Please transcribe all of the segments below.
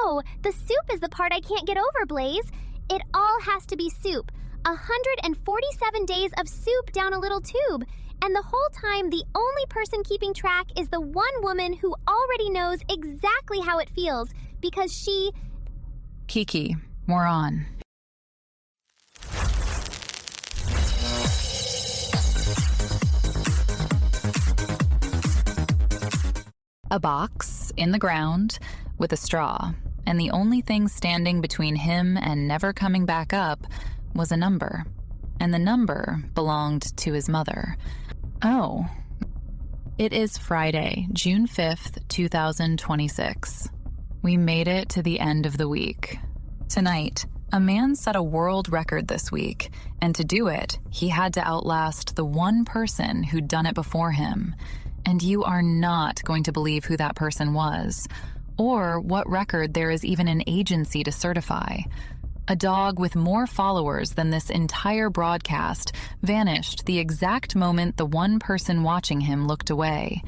No, the soup is the part I can't get over, Blaze. It all has to be soup. 147 days of soup down a little tube. And the whole time, the only person keeping track is the one woman who already knows exactly how it feels because she... Kiki, we're on. A box in the ground with a straw, and the only thing standing between him and never coming back up was a number. And the number belonged to his mother. Oh. It is Friday, June 5th, 2026. We made it to the end of the week. Tonight, a man set a world record this week, and to do it, he had to outlast the one person who'd done it before him. And you are not going to believe who that person was, or what record there is even an agency to certify. A dog with more followers than this entire broadcast vanished the exact moment the one person watching him looked away.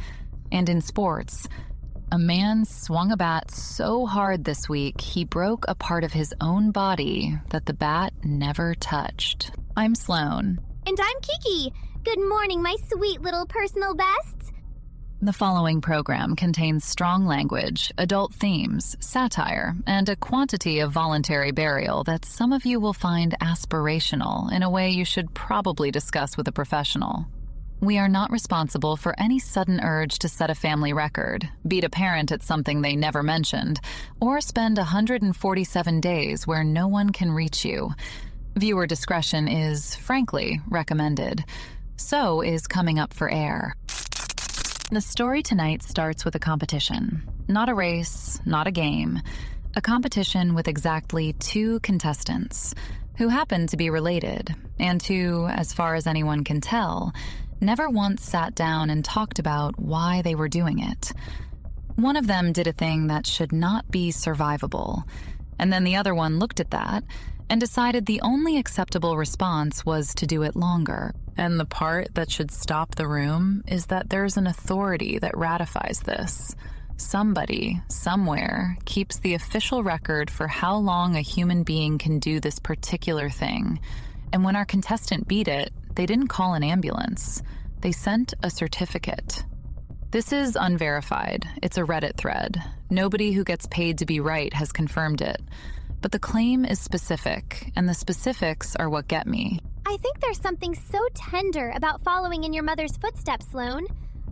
And in sports, a man swung a bat so hard this week he broke a part of his own body that the bat never touched. I'm Sloan. And I'm Kiki. Good morning, my sweet little personal bests. The following program contains strong language, adult themes, satire, and a quantity of voluntary burial that some of you will find aspirational in a way you should probably discuss with a professional. We are not responsible for any sudden urge to set a family record, beat a parent at something they never mentioned, or spend 147 days where no one can reach you. Viewer discretion is, frankly, recommended. So is Coming Up for Air. The story tonight starts with a competition. Not a race, not a game. A competition with exactly 2 contestants who happen to be related and who, as far as anyone can tell, never once sat down and talked about why they were doing it. One of them did a thing that should not be survivable, and then the other one looked at that and decided the only acceptable response was to do it longer. And the part that should stop the room is that there's an authority that ratifies this. Somebody, somewhere, keeps the official record for how long a human being can do this particular thing. And when our contestant beat it, they didn't call an ambulance. They sent a certificate. This is unverified. It's a Reddit thread. Nobody who gets paid to be right has confirmed it. But the claim is specific, and the specifics are what get me. I think there's something so tender about following in your mother's footsteps, Sloan.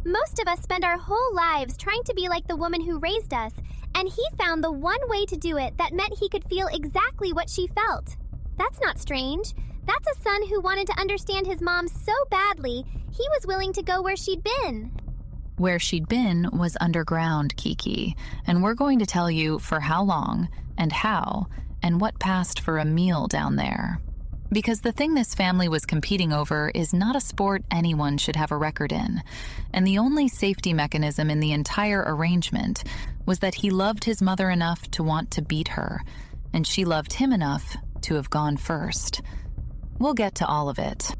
Most of us spend our whole lives trying to be like the woman who raised us, and he found the one way to do it that meant he could feel exactly what she felt. That's not strange. That's a son who wanted to understand his mom so badly, he was willing to go where she'd been. Where she'd been was underground, Kiki, and we're going to tell you for how long, and how, and what passed for a meal down there. Because the thing this family was competing over is not a sport anyone should have a record in, and the only safety mechanism in the entire arrangement was that he loved his mother enough to want to beat her, and she loved him enough to have gone first. We'll get to all of it.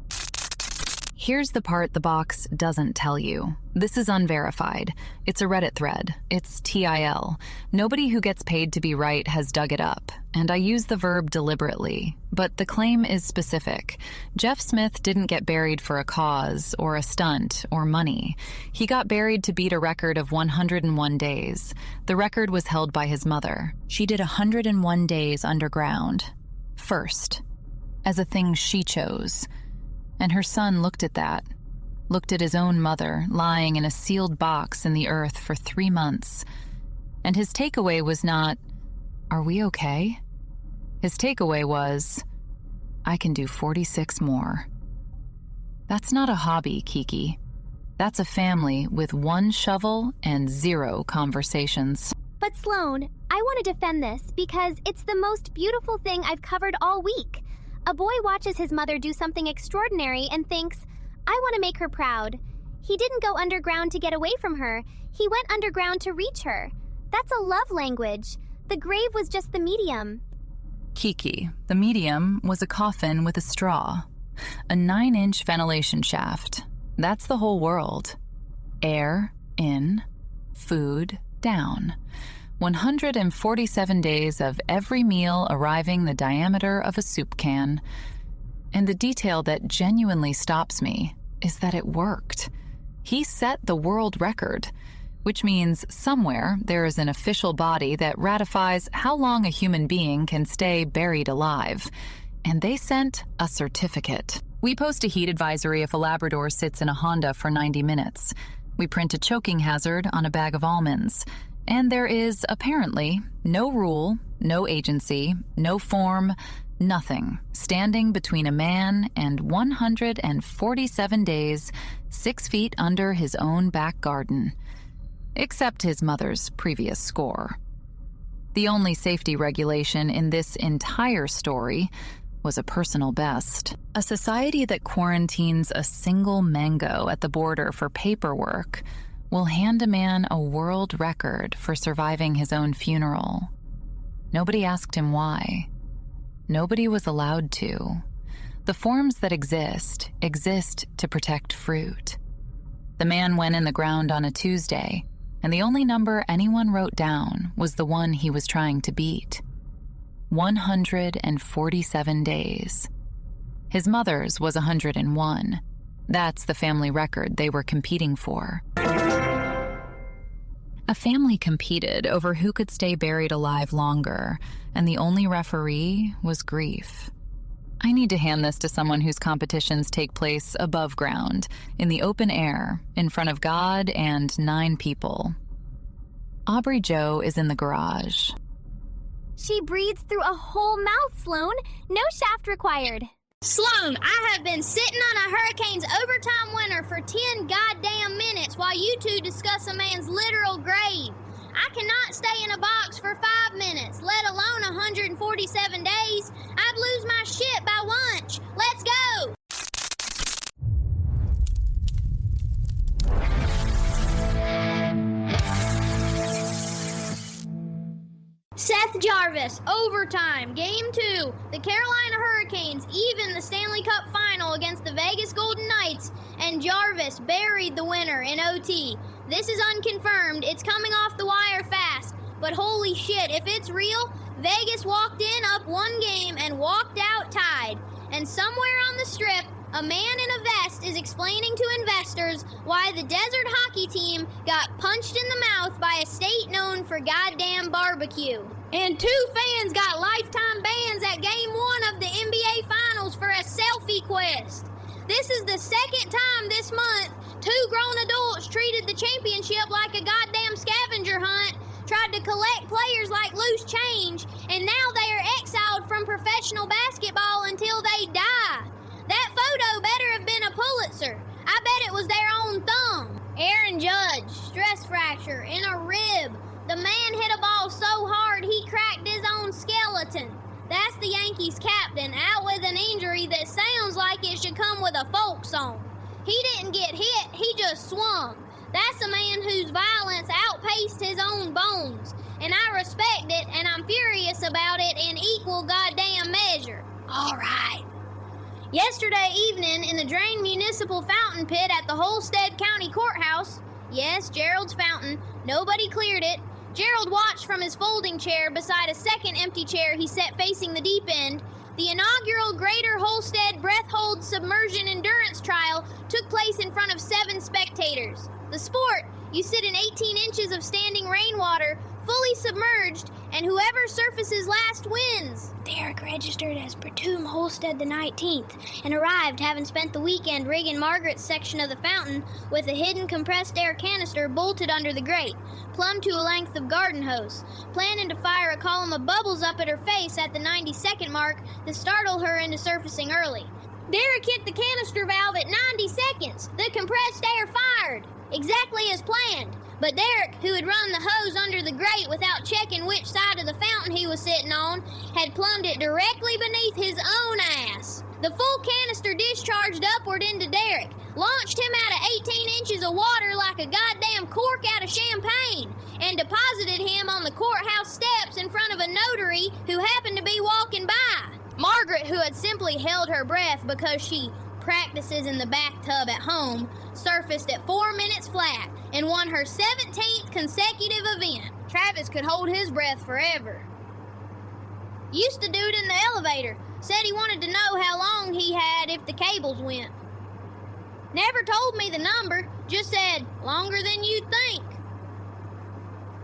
Here's the part the box doesn't tell you. This is unverified. It's a Reddit thread. It's TIL. Nobody who gets paid to be right has dug it up, and I use the verb deliberately. But the claim is specific. Jeff Smith didn't get buried for a cause, or a stunt, or money. He got buried to beat a record of 101 days. The record was held by his mother. She did 101 days underground. First. As a thing she chose. And her son looked at that, looked at his own mother lying in a sealed box in the earth for 3 months. And his takeaway was not, "Are we okay?" His takeaway was, "I can do 46 more." That's not a hobby, Kiki. That's a family with 1 shovel and 0 conversations. But Sloan, I want to defend this because it's the most beautiful thing I've covered all week. A boy watches his mother do something extraordinary and thinks, I want to make her proud. He didn't go underground to get away from her. He went underground to reach her. That's a love language. The grave was just the medium. Kiki, the medium was a coffin with a straw. A 9-inch ventilation shaft. That's the whole world. Air in, food down. 147 days of every meal arriving the diameter of a soup can. And the detail that genuinely stops me is that it worked. He set the world record, which means somewhere there is an official body that ratifies how long a human being can stay buried alive. And they sent a certificate. We post a heat advisory if a Labrador sits in a Honda for 90 minutes. We print a choking hazard on a bag of almonds. And there is, apparently, no rule, no agency, no form, nothing standing between a man and 147 days, 6 feet under his own back garden. Except his mother's previous score. The only safety regulation in this entire story was a personal best. A society that quarantines a single mango at the border for paperwork will hand a man a world record for surviving his own funeral. Nobody asked him why. Nobody was allowed to. The forms that exist to protect fruit. The man went in the ground on a Tuesday, and the only number anyone wrote down was the one he was trying to beat. 147 days. His mother's was 101. That's the family record they were competing for. A family competed over who could stay buried alive longer, and the only referee was grief. I need to hand this to someone whose competitions take place above ground, in the open air, in front of God and 9 people. Aubrey Jo is in the garage. She breathes through a whole mouth, Sloan. No shaft required. Sloan, I have been sitting on a Hurricanes overtime winner for 10 goddamn minutes while you two discuss a man's literal grave. I cannot stay in a box for 5 minutes, let alone 147 days. I'd lose my shit by lunch. Let's go! Seth Jarvis, overtime, Game 2. The Carolina Hurricanes even the Stanley Cup Final against the Vegas Golden Knights, and Jarvis buried the winner in OT. This is unconfirmed. It's coming off the wire fast. But holy shit, if it's real, Vegas walked in up 1 game and walked out tied. And somewhere on the strip, a man in a vest is explaining to investors why the Desert Hockey Team got punched in the mouth by a state known for goddamn barbecue. And 2 fans got lifetime bans at Game 1 of the NBA Finals for a selfie quest. This is the second time this month 2 grown adults treated the championship like a goddamn scavenger hunt, tried to collect players like loose change, and now they are exiled from professional basketball until they die. That photo better have been a Pulitzer. I bet it was their own thumb. Aaron Judge, stress fracture in a rib. The man hit a ball so hard he cracked his own skeleton. That's the Yankees captain, out with an injury that sounds like it should come with a folk song. He didn't get hit, he just swung. That's a man whose violence outpaced his own bones. And I respect it, and I'm furious about it in equal goddamn measure. All right. Yesterday evening, in the Drain Municipal Fountain Pit at the Holstead County Courthouse, yes, Gerald's fountain, nobody cleared it, Gerald watched from his folding chair beside a second empty chair he set facing the deep end. The inaugural Greater Holstead Breath Hold Submersion Endurance Trial took place in front of 7 spectators. The sport, you sit in 18 inches of standing rainwater, fully submerged, and whoever surfaces last wins. Derek registered as Pretum Holstead the 19th and arrived having spent the weekend rigging Margaret's section of the fountain with a hidden compressed air canister bolted under the grate, plumb to a length of garden hose, planning to fire a column of bubbles up at her face at the 90-second mark to startle her into surfacing early. Derek hit the canister valve at 90 seconds. The compressed air fired. Exactly as planned. But Derek, who had run the hose under the grate without checking which side of the fountain he was sitting on, had plumbed it directly beneath his own ass. The full canister discharged upward into Derek, launched him out of 18 inches of water like a goddamn cork out of champagne, and deposited him on the courthouse steps in front of a notary who happened to be walking by. Margaret, who had simply held her breath because she practices in the bathtub at home, surfaced at 4 minutes flat and won her 17th consecutive event. Travis could hold his breath forever. Used to do it in the elevator. Said he wanted to know how long he had if the cables went. Never told me the number, just said, longer than you'd think.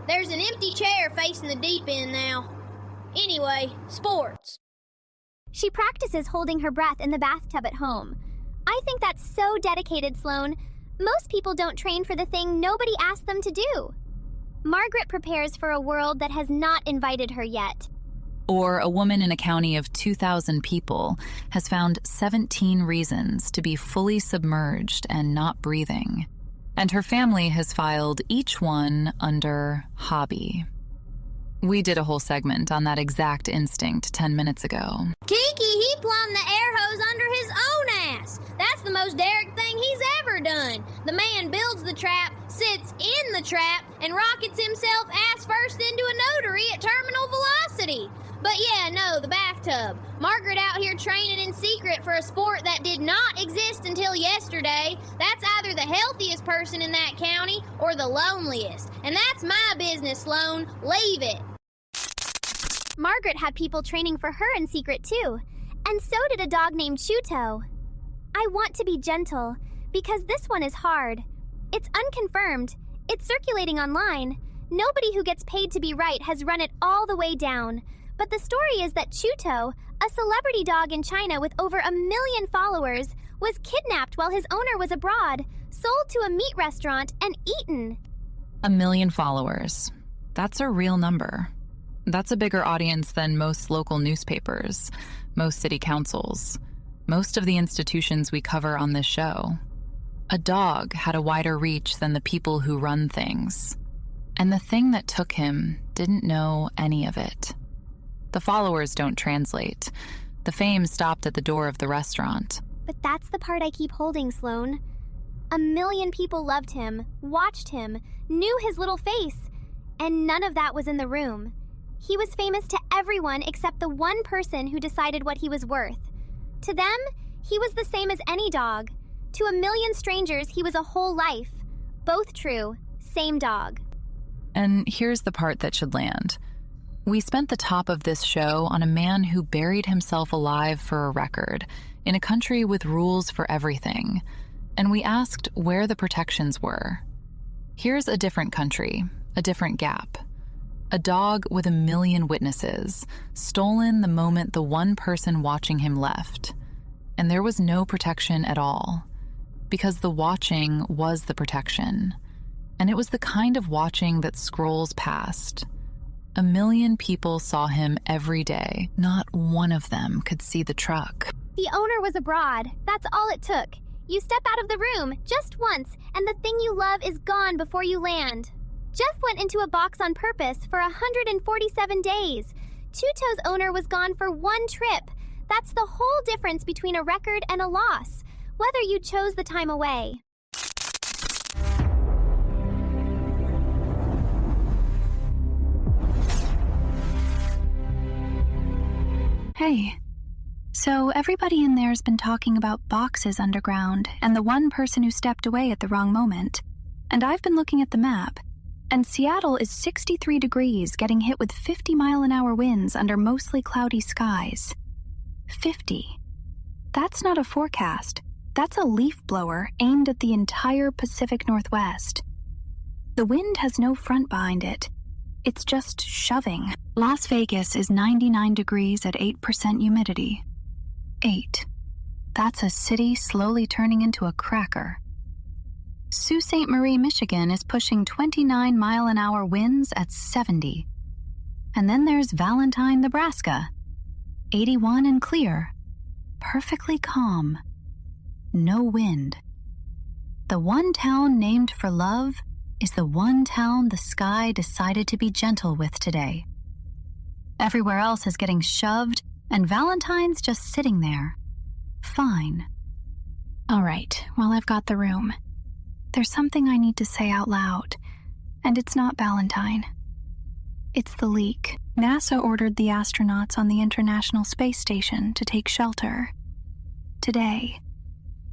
There's an empty chair facing the deep end now. Anyway, sports. She practices holding her breath in the bathtub at home. I think that's so dedicated, Sloan. Most people don't train for the thing nobody asked them to do. Margaret prepares for a world that has not invited her yet. Or a woman in a county of 2,000 people has found 17 reasons to be fully submerged and not breathing. And her family has filed each one under hobby. We did a whole segment on that exact instinct 10 minutes ago. Kiki, he plumbed the air hose under his own ass. That's the most Derek thing he's ever done. The man builds the trap, sits in the trap, and rockets himself ass first into a notary at terminal velocity. But yeah, no, the bathtub. Margaret out here training in secret for a sport that did not exist until yesterday. That's either the healthiest person in that county or the loneliest. And that's my business, Sloan. Leave it. Margaret had people training for her in secret too, and so did a dog named Chuto. I want to be gentle, because this one is hard. It's unconfirmed. It's circulating online. Nobody who gets paid to be right has run it all the way down. But the story is that Chuto, a celebrity dog in China with over 1 million followers, was kidnapped while his owner was abroad, sold to a meat restaurant, and eaten. 1 million followers. That's a real number. That's a bigger audience than most local newspapers, most city councils, most of the institutions we cover on this show. A dog had a wider reach than the people who run things. And the thing that took him didn't know any of it. The followers don't translate. The fame stopped at the door of the restaurant. But that's the part I keep holding, Sloan. 1 million people loved him, watched him, knew his little face, and none of that was in the room. He was famous to everyone except the one person who decided what he was worth. To them, he was the same as any dog. To 1 million strangers, he was a whole life. Both true, same dog. And here's the part that should land. We spent the top of this show on a man who buried himself alive for a record in a country with rules for everything, and we asked where the protections were. Here's a different country, a different gap. A dog with 1 million witnesses, stolen the moment the one person watching him left. And there was no protection at all, because the watching was the protection. And it was the kind of watching that scrolls past. 1 million people saw him every day. Not one of them could see the truck. The owner was abroad. That's all it took. You step out of the room just once, and the thing you love is gone before you land. Jeff went into a box on purpose for 147 days. Chuto's owner was gone for 1 trip. That's the whole difference between a record and a loss, whether you chose the time away. Hey. So everybody in there's been talking about boxes underground and the one person who stepped away at the wrong moment. And I've been looking at the map. And Seattle is 63 degrees, getting hit with 50-mile-an-hour winds under mostly cloudy skies. 50. That's not a forecast. That's a leaf blower aimed at the entire Pacific Northwest. The wind has no front behind it. It's just shoving. Las Vegas is 99 degrees at 8% humidity. 8. That's a city slowly turning into a cracker. Sault Ste. Marie, Michigan is pushing 29-mile-an-hour winds at 70. And then there's Valentine, Nebraska. 81 and clear. Perfectly calm. No wind. The one town named for love is the one town the sky decided to be gentle with today. Everywhere else is getting shoved, and Valentine's just sitting there. Fine. All right, well, I've got the room. There's something I need to say out loud, and it's not Valentine. It's the leak. NASA ordered the astronauts on the International Space Station to take shelter. Today,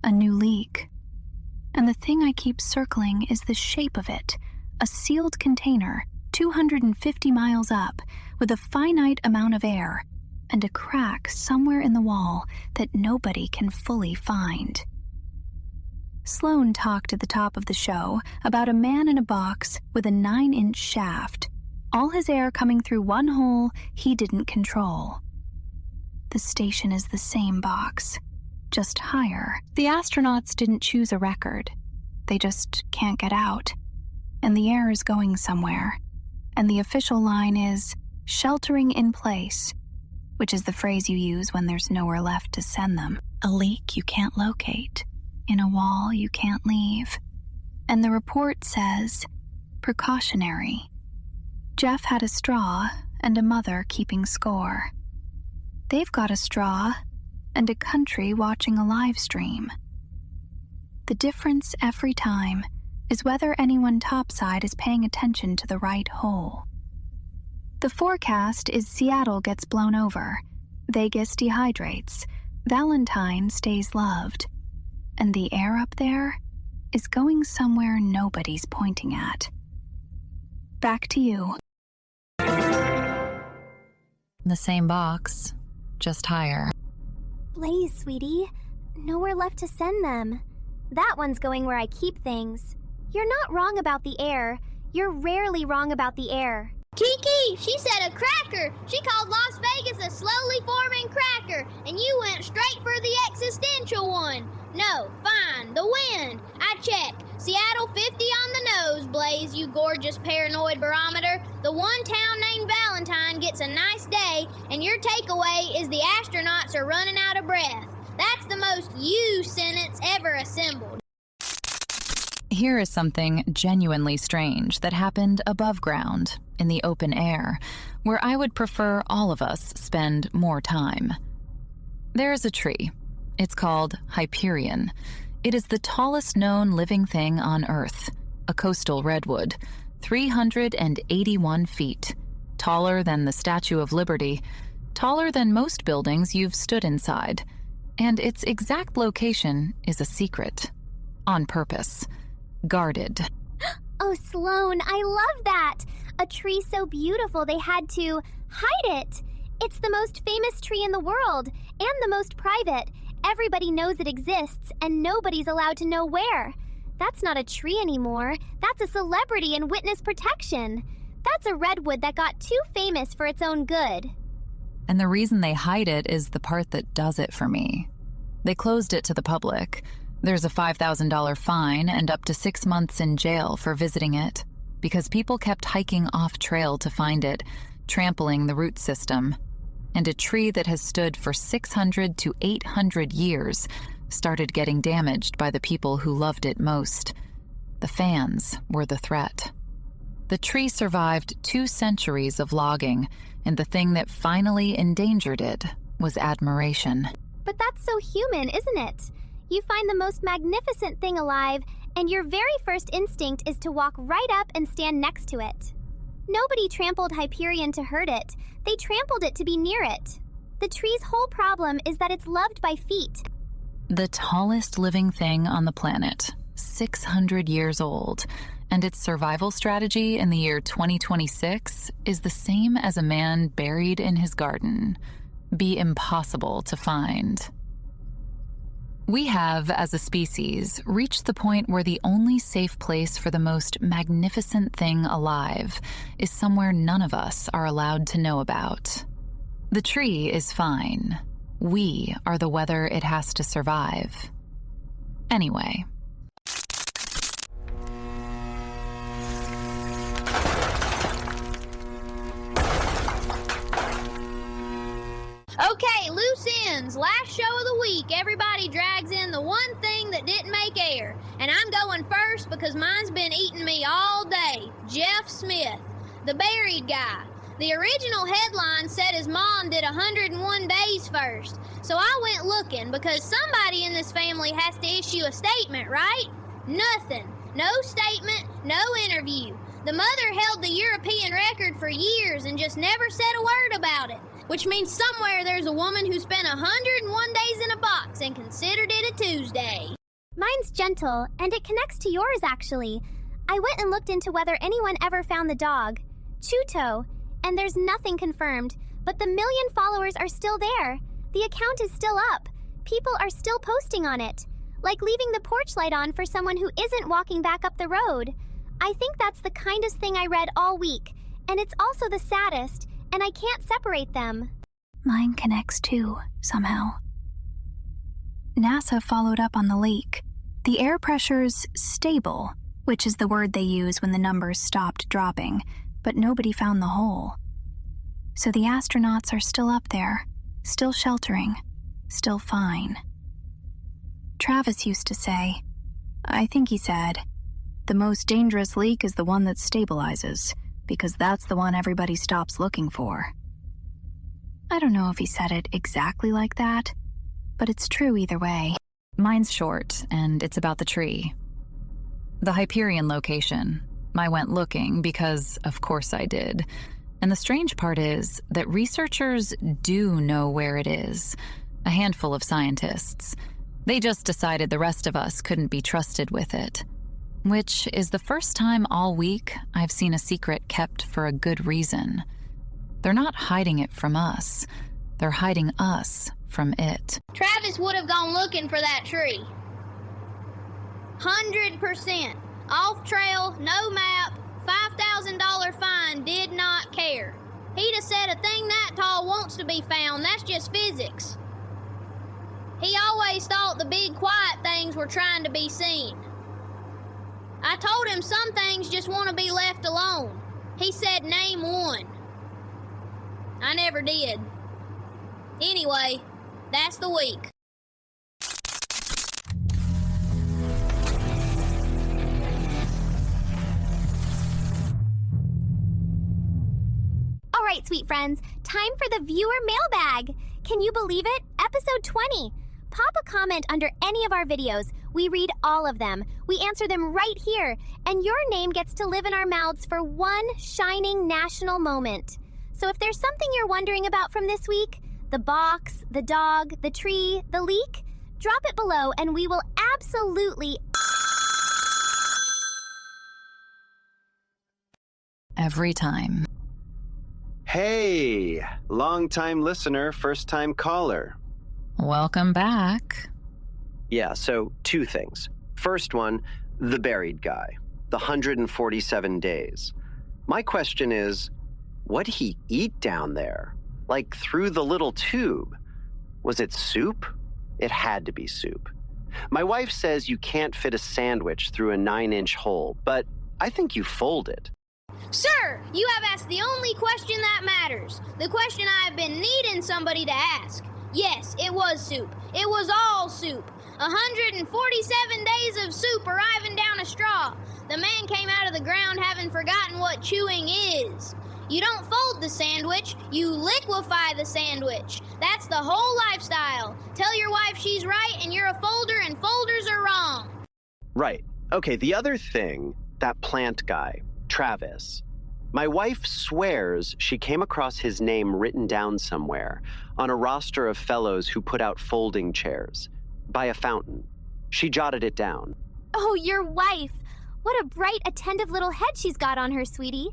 a new leak. And the thing I keep circling is the shape of it, a sealed container, 250 miles up, with a finite amount of air, and a crack somewhere in the wall that nobody can fully find. Sloane talked at the top of the show about a man in a box with a 9-inch shaft, all his air coming through one hole he didn't control. The station is the same box, just higher. The astronauts didn't choose a record. They just can't get out. And the air is going somewhere. And the official line is, sheltering in place, which is the phrase you use when there's nowhere left to send them. A leak you can't locate. In a wall you can't leave. And the report says, precautionary. Jeff had a straw and a mother keeping score. They've got a straw and a country watching a live stream. The difference every time is whether anyone topside is paying attention to the right hole. The forecast is Seattle gets blown over, Vegas dehydrates, Valentine stays loved, and the air up there is going somewhere nobody's pointing at. Back to you. The same box, just higher. Blaze, sweetie. Nowhere left to send them. That one's going where I keep things. You're not wrong about the air. You're rarely wrong about the air. Kiki, she said a cracker. She called Las Vegas a slowly forming cracker, and you went straight for the existential one. No, fine, the wind. I checked. Seattle 50 on the nose, Blaze, you gorgeous paranoid barometer. The one town named Valentine gets a nice day, and your takeaway is the astronauts are running out of breath. That's the most you sentence ever assembled. Here is something genuinely strange that happened above ground, in the open air, where I would prefer all of us spend more time. There is a tree. It's called Hyperion. It is the tallest known living thing on Earth, a coastal redwood, 381 feet, taller than the Statue of Liberty, taller than most buildings you've stood inside, and its exact location is a secret, on purpose. Guarded. Oh, Sloane, I love that. A tree so beautiful they had to hide it. It's the most famous tree in the world and the most private. Everybody knows it exists and nobody's allowed to know where. That's not a tree anymore. That's a celebrity in witness protection. That's a redwood that got too famous for its own good. And the reason they hide it is the part that does it for me. They closed it to the public. There's a $5,000 fine and up to 6 months in jail for visiting it, because people kept hiking off trail to find it, trampling the root system. And a tree that has stood for 600 to 800 years started getting damaged by the people who loved it most. The fans were the threat. The tree survived 2 centuries of logging, and the thing that finally endangered it was admiration. But that's so human, isn't it? You find the most magnificent thing alive, and your very first instinct is to walk right up and stand next to it. Nobody trampled Hyperion to hurt it. They trampled it to be near it. The tree's whole problem is that it's loved by feet. The tallest living thing on the planet, 600 years old, and its survival strategy in the year 2026 is the same as a man buried in his garden. Be impossible to find. We have, as a species, reached the point where the only safe place for the most magnificent thing alive is somewhere none of us are allowed to know about. The tree is fine. We are the weather it has to survive. Anyway. Okay, loose ends. Last show of the week, everybody drags in the one thing that didn't make air. And I'm going first because mine's been eating me all day. Jeff Smith, the buried guy. The original headline said his mom did 101 days first. So I went looking because somebody in this family has to issue a statement, right? Nothing. No statement, no interview. The mother held the European record for years and just never said a word about it. Which means somewhere there's a woman who spent 101 days in a box and considered it a Tuesday. Mine's gentle, and it connects to yours, actually. I went and looked into whether anyone ever found the dog. Chuto, and there's nothing confirmed, but the 1 million followers are still there. The account is still up. People are still posting on it, like leaving the porch light on for someone who isn't walking back up the road. I think that's the kindest thing I read all week, and it's also the saddest, and I can't separate them. Mine connects too, somehow. NASA followed up on the leak. The air pressure's stable, which is the word they use when the numbers stopped dropping, but nobody found the hole. So the astronauts are still up there, still sheltering, still fine. Travis used to say, I think he said, the most dangerous leak is the one that stabilizes, because that's the one everybody stops looking for. I don't know if he said it exactly like that, but it's true either way. Mine's short, and it's about the tree. The Hyperion location. I went looking because, of course I did. And the strange part is that researchers do know where it is. A handful of scientists. They just decided the rest of us couldn't be trusted with it. Which is the first time all week I've seen a secret kept for a good reason. They're not hiding it from us. They're hiding us from it. Travis would have gone looking for that tree. 100%. Off trail, no map, $5,000 fine, did not care. He'd have said a thing that tall wants to be found. That's just physics. He always thought the big quiet things were trying to be seen. I told him some things just want to be left alone. He said, name one. I never did. Anyway, that's the week. All right, sweet friends, time for the viewer mailbag. Can you believe it? Episode 20. Pop a comment under any of our videos. We read all of them. We answer them right here, and your name gets to live in our mouths for one shining national moment. So if there's something you're wondering about from this week, the box, the dog, the tree, the leak, drop it below and we will absolutely Every time. Hey, long-time listener, first-time caller. Welcome back. Yeah, so 2 things. First one, the buried guy, the 147 days. My question is, what'd he eat down there? Like through the little tube? Was it soup? It had to be soup. My wife says you can't fit a sandwich through a 9-inch hole, but I think you fold it. Sir, you have asked the only question that matters. The question I have been needing somebody to ask. Yes, it was soup. It was all soup. 147 days of soup arriving down a straw. The man came out of the ground having forgotten what chewing is. You don't fold the sandwich, you liquefy the sandwich. That's the whole lifestyle. Tell your wife she's right and you're a folder and folders are wrong. Right. Okay, the other thing, that plant guy, Travis. My wife swears she came across his name written down somewhere on a roster of fellows who put out folding chairs by a fountain. She jotted it down. Oh, your wife. What a bright, attentive little head she's got on her, sweetie.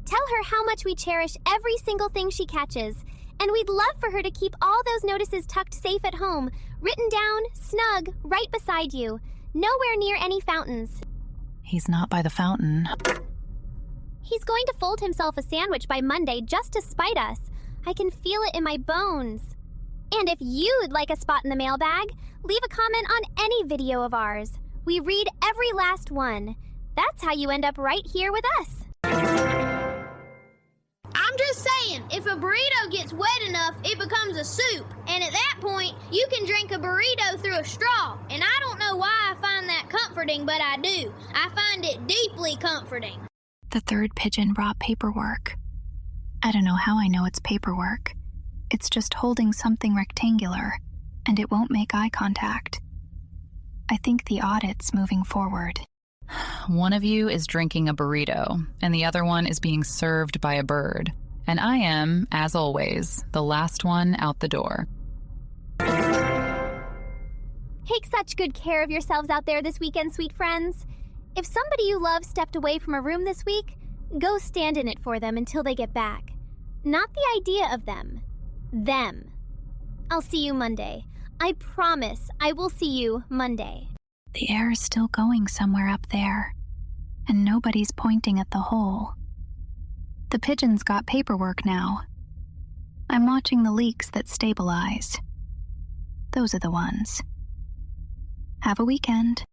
Tell her how much we cherish every single thing she catches. And we'd love for her to keep all those notices tucked safe at home, written down, snug, right beside you. Nowhere near any fountains. He's not by the fountain. He's going to fold himself a sandwich by Monday just to spite us. I can feel it in my bones. And if you'd like a spot in the mailbag, leave a comment on any video of ours. We read every last one. That's how you end up right here with us. I'm just saying, if a burrito gets wet enough, it becomes a soup. And at that point, you can drink a burrito through a straw. And I don't know why I find that comforting, but I do. I find it deeply comforting. The third pigeon brought paperwork. I don't know how I know it's paperwork. It's just holding something rectangular, and it won't make eye contact. I think the audit's moving forward. One of you is drinking a burrito, and the other one is being served by a bird. And I am, as always, the last one out the door. Take such good care of yourselves out there this weekend, sweet friends. If somebody you love stepped away from a room this week, Go stand in it for them until they get back. Not the idea of them. Them. I'll see you Monday. I promise I will see you Monday. The air is still going somewhere up there, and nobody's pointing at the hole. The pigeons got paperwork now. I'm watching the leaks that stabilize. Those are the ones. Have a weekend.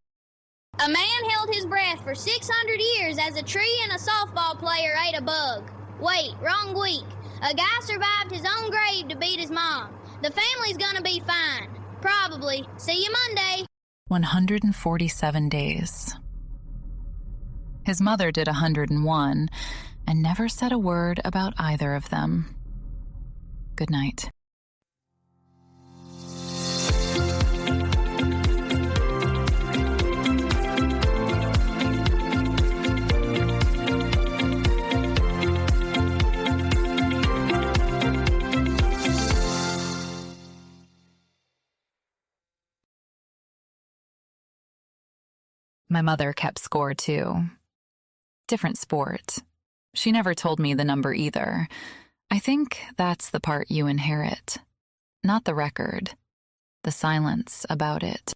A man held his breath for 600 years as a tree and a softball player ate a bug. Wait, wrong week. A guy survived his own grave to beat his mom. The family's gonna be fine. Probably. See you Monday. 147 days. His mother did 101 and never said a word about either of them. Good night. My mother kept score, too. Different sport. She never told me the number either. I think that's the part you inherit. Not the record. The silence about it.